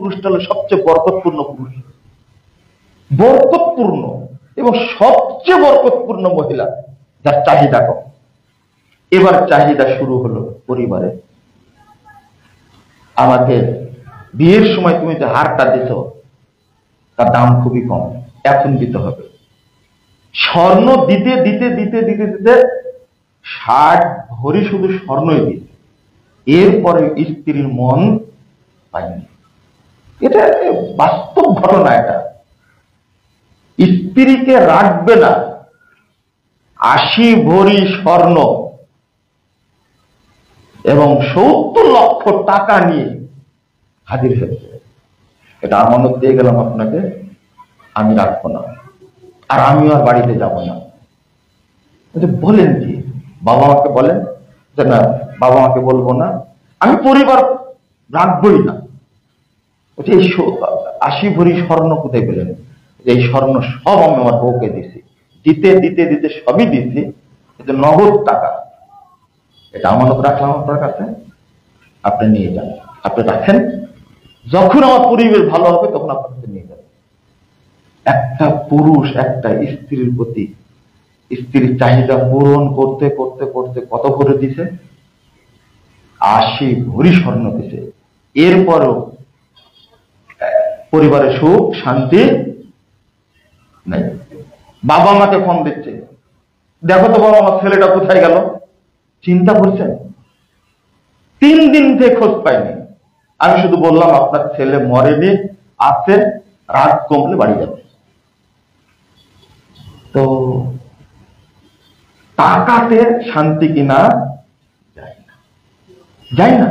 পুরুষটা হলো সবচেয়ে বরকতপূর্ণ পুরুষ, বরকতপূর্ণ এবং সবচেয়ে বরকতপূর্ণ মহিলা, যার চাহিদা কম। এবার চাহিদা শুরু হলো পরিবারে। আমাকে বিয়ের সময় তুমি যে হারটা দিছ তার দাম খুবই কম, এখন দিতে হবে। স্বর্ণ দিতে দিতে দিতে দিতে দিতে 60 ভরি শুধু স্বর্ণই দিতে, এরপরে স্ত্রীর মন পায়নি। এটা বাস্তব ঘটনা। এটা স্ত্রীকে রাখবে না, 80 ভরি স্বর্ণ এবং 70 লক্ষ টাকা নিয়ে হাজির হয়েছে। এটা আমানত দিয়ে গেলাম আপনাকে, আমি রাখবো না, আর আমিও আর বাড়িতে যাব না। বলেন কি? বাবা মাকে বলেন যে না, বাবা মাকে বলবো না, আমি পরিবার রাখবই না। এই 80 ভরি স্বর্ণ কোথায় পেলেন? এই স্বর্ণ সব আমি আমার বউকে দিছি, দিতে দিতে দিতে সবই দিছি, কিন্তু নগদ টাকা। এটা আমানত রাখলাম আপনার কাছে, আপনি নিয়ে যান, আপনি রাখেন, যখন আমার পরিবেশ ভালো হবে তখন আপনার কাছে নিয়ে যাবেন। একটা পুরুষ একটা স্ত্রীর প্রতি স্ত্রীর চাহিদা পূরণ করতে করতে করতে কত করে দিছে? 80 ভরি স্বর্ণ দিছে। এরপরও পরিবারে সুখ শান্তি নাই। বাবা মাকে ফোন দিচ্ছে, দেখো তো বাবা, আমার ছেলেটা কোথায় গেল? চিন্তা করছেন? 3 দিন থেকে খোঁজ পাইনি। আমি শুধু বললাম আপনার ছেলে মরেনি, আছে, রাত কমলে বাড়ি যাবে। তো টাকাতে শান্তি কিনা যায় না, যায় না।